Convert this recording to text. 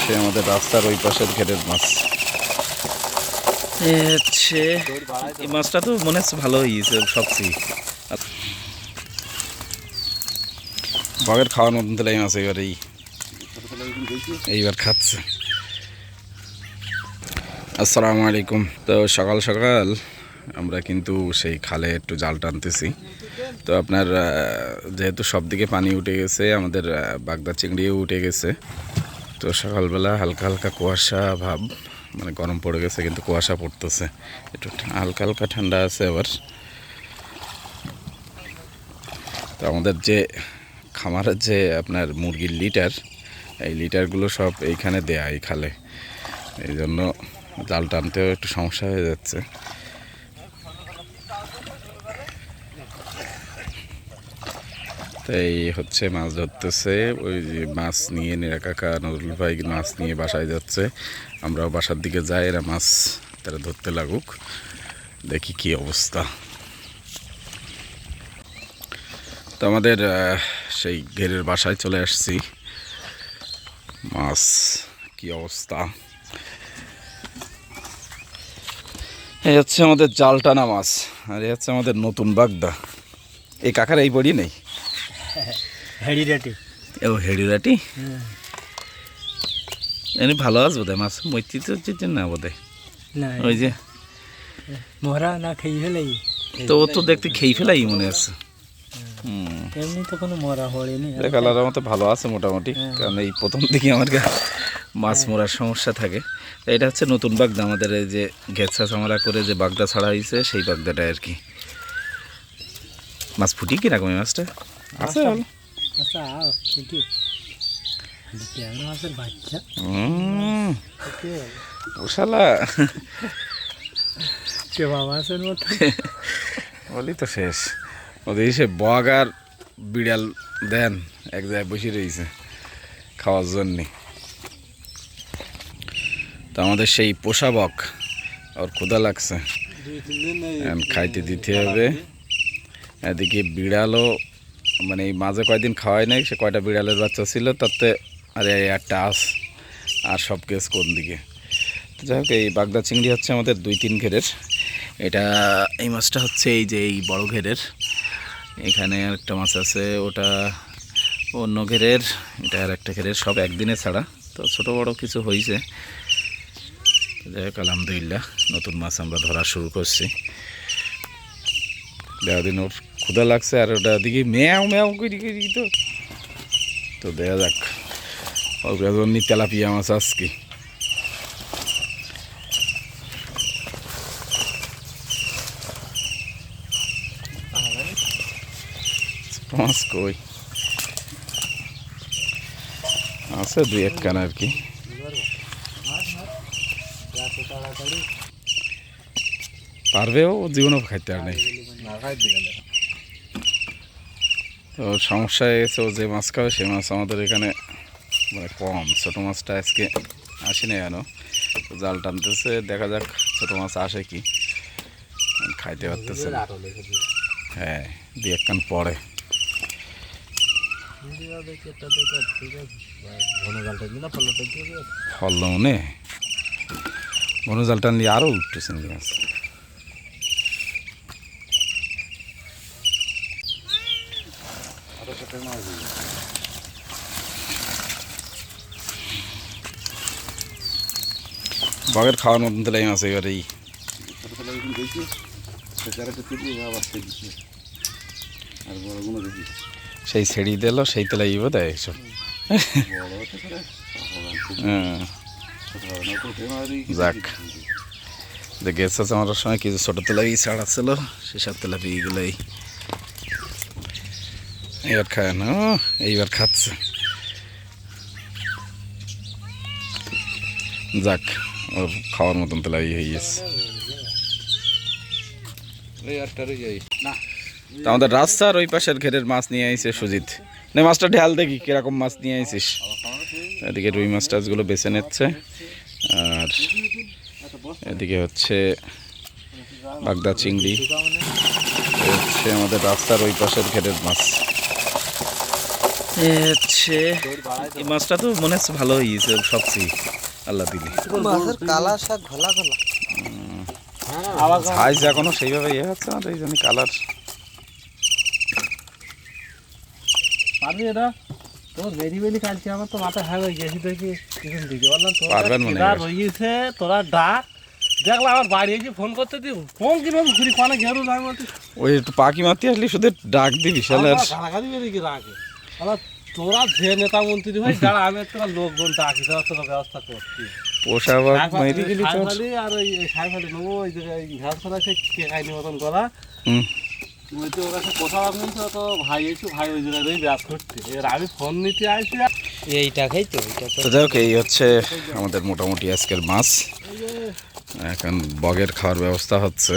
হচ্ছে আমাদের রাস্তার ওই পাশের ঘেরের মাছ। হচ্ছে এই মাছটা তো মনে হচ্ছে ভালো হয়েছে সবচেয়ে। বাঘের খাওয়ার মতন তাহলে এই মাছ এবার এইবার খাচ্ছে। আসসালামু আলাইকুম। তো সকাল সকাল আমরা কিন্তু সেই খালে একটু জাল টানতেছি। তো আপনার যেহেতু সব দিকে পানি উঠে গেছে, আমাদের বাগদা চিংড়িও উঠে গেছে। তো সকালবেলা হালকা হালকা কুয়াশা ভাব, মানে গরম পড়ে গেছে কিন্তু কুয়াশা পড়তেছে, একটু হালকা হালকা ঠান্ডা আছে আবার। তো আমাদের যে খামারের যে আপনার মুরগির লিটার, এই লিটারগুলো সব এইখানে দেয়া এই খালে, এই জন্য জাল টানতেও একটু সমস্যা হয়ে যাচ্ছে। তো এই হচ্ছে মাছ ধরতেছে, ওই যে মাছ নিয়ে নিরা কাকা নজরুল ভাই মাছ নিয়ে বাসায় যাচ্ছে, আমরাও বাসার দিকে যাই, এরা মাছ তারা ধরতে লাগুক, দেখি কি অবস্থা। তো আমাদের সেই ঘেরের বাসায় চলে আসছি। মাছ কি অবস্থা, এই হচ্ছে আমাদের জাল টানা মাছ, আর এই হচ্ছে আমাদের নতুন বাগদা। এই কাকার এই বড়ি নেই, হেডিরাটি ও হেডিরাটি এনে ভালো আছে বোধ হয় মাছ, মৈত্রী তো না বোধ হয়, না ওই যে মরা না খেয়ে ফেলাই, তো ও তো দেখতে খেয়ে ফেলাই মনে আছে। এমনি তো কোনো মরা হয়নি। কালারের মতো ভালো আছে মোটামুটি, কারণ এই প্রথম দিকে আমার মাছ মরার সমস্যা থাকে। তো এটা হচ্ছে নতুন বাগদা, আমাদের এই যে ঘেঁচা চামড়া করে যে বাগদা ছাড়া হয়েছে সেই বাগদাটা আর কি। মাছ ফুটি কিরকম এই মাছটা আছে ভালো। আচ্ছা ঠিকই মাছের বাচ্চা ওশালা চেবা মাছের মতো বলি তো শেষ। ওদের সে বগ আর বিড়াল দেন এক জায়গায় বসে রয়েছে খাওয়ার জন্যে। তো আমাদের সেই পোষা বক ওর ক্ষুধা লাগছে, খাইতে দিতে হবে। এদিকে বিড়ালও, মানে এই মাঝে কয়দিন খাওয়াই নাই, সে কয়টা বিড়ালের বাচ্চা ছিল তাতে আরে একটা আস, আর সব কেস কোন দিকে। তো যাই হোক, এই বাগদা চিংড়ি হচ্ছে আমাদের 2-3 ঘেরের। এটা এই মাছটা হচ্ছে এই যে এই বড় ঘেরের, এখানে একটা মাছ আছে ওটা অন্য ঘেরের, এটা আর একটা ঘেরের, সব একদিনে ছাড়া। তো ছোটো বড় কিছু হয়েছে। যাই হোক আলহামদুলিল্লাহ, নতুন মাছ আমরা ধরা শুরু করছি। দিন ওর ক্ষুধা লাগছে, আর ওটা দিকে ম্যাও ম্যাও করি করি তো দেখা যাক। ওর জন্য তেলাপিয়া মাছ আজকে। মাছ কই আছে 2-1 কান আর কি। পারবেও জীবনও খাইতে আর নেই। তো সমস্যা হয়ে গেছে, ও যে মাছ খাবে সেই মাছ আমাদের এখানে মানে কম। ছোটো মাছটা আজকে আসেনি কেন, জাল টানতেছে, দেখা যাক ছোটো মাছ আসে কি, খাইতে পারতেছে না। হ্যাঁ 2-1 কান পরে ফল মনে ঘন জাল টানলে আরও উঠতেছে মাছ। বাঘের খাওয়ার মতন তাহলে এই মাছ এবার এই সেই ছেড়ি দিল, সেই তেলে ইব দেয় এইসব। যাক, গেছে আমার সময় কিছু ছোটো তেলাপি ছাড়া ছিল, সেসব তেলাপি এগুলোই এবার খায় না, এইবার খাচ্ছে। যাক, ওর খাওয়ার মতন তেলাপি হয়ে গেছে। আমাদের রাস্তার ওই পাশের ঘেরের মাছ নিয়ে আইছে সুজিত। নে মাছটা ঢাল দেখি কিরকম মাছ নিয়ে আইছিস। এদিকে রুই মাছ টাছগুলো বেছে নিচ্ছে, আর এদিকে হচ্ছে বাগদা চিংড়ি, হচ্ছে আমাদের রাস্তার ওই পাশের ঘেরের মাছ। হচ্ছে এই মাছটা তো মনে হচ্ছে ভালো হয়েছে সবচেয়ে আল্লাহ দিলি মাছের কালার সব ঘোলা ঘোলা। সাইজ এখনো সেইভাবে ইয়ে হচ্ছে না, এই জন্য কালার। পারবি এটা তোর বেরি বেরি কালকে আমার তো মাথা হ্যাঁ হয়ে গেছি দেখি পিছন দিকে বললাম তোর পারবেন মনে হয়। রয়েছে তোরা ডাক দেখলাম আমার বাড়ি এসে ফোন করতে দিব ফোন কিভাবে ঘুরি পানে ঘেরু যাই বলতে ওই একটু পাখি মারতে আসলে শুধু ডাক দিবি শালার। গালাগালি বেরিয়ে কি রাখে আবার তোরা যে নেতা মন্ত্রী ভাই যারা আমি তোরা লোকজন ডাকি দেওয়ার তোরা ব্যবস্থা করছি পোষাবাক মেরে গেলি তোর। সাইফালি আর ওই সাইফালি নেবো ওই যে ঘাস ফেলা সে কে খাইনি মতন করা হুম। ওই তো ওরা কোথাও আপনি তো ভাই এসে ভাই ওই জায়গায় ব্যাস করতে এবার আমি ফোন নিতে আসি এইটা খাই তো এইটা তো যাই হোক, এই হচ্ছে আমাদের মোটামুটি আজকের মাছ। এখন বগের খাওয়ার ব্যবস্থা হচ্ছে।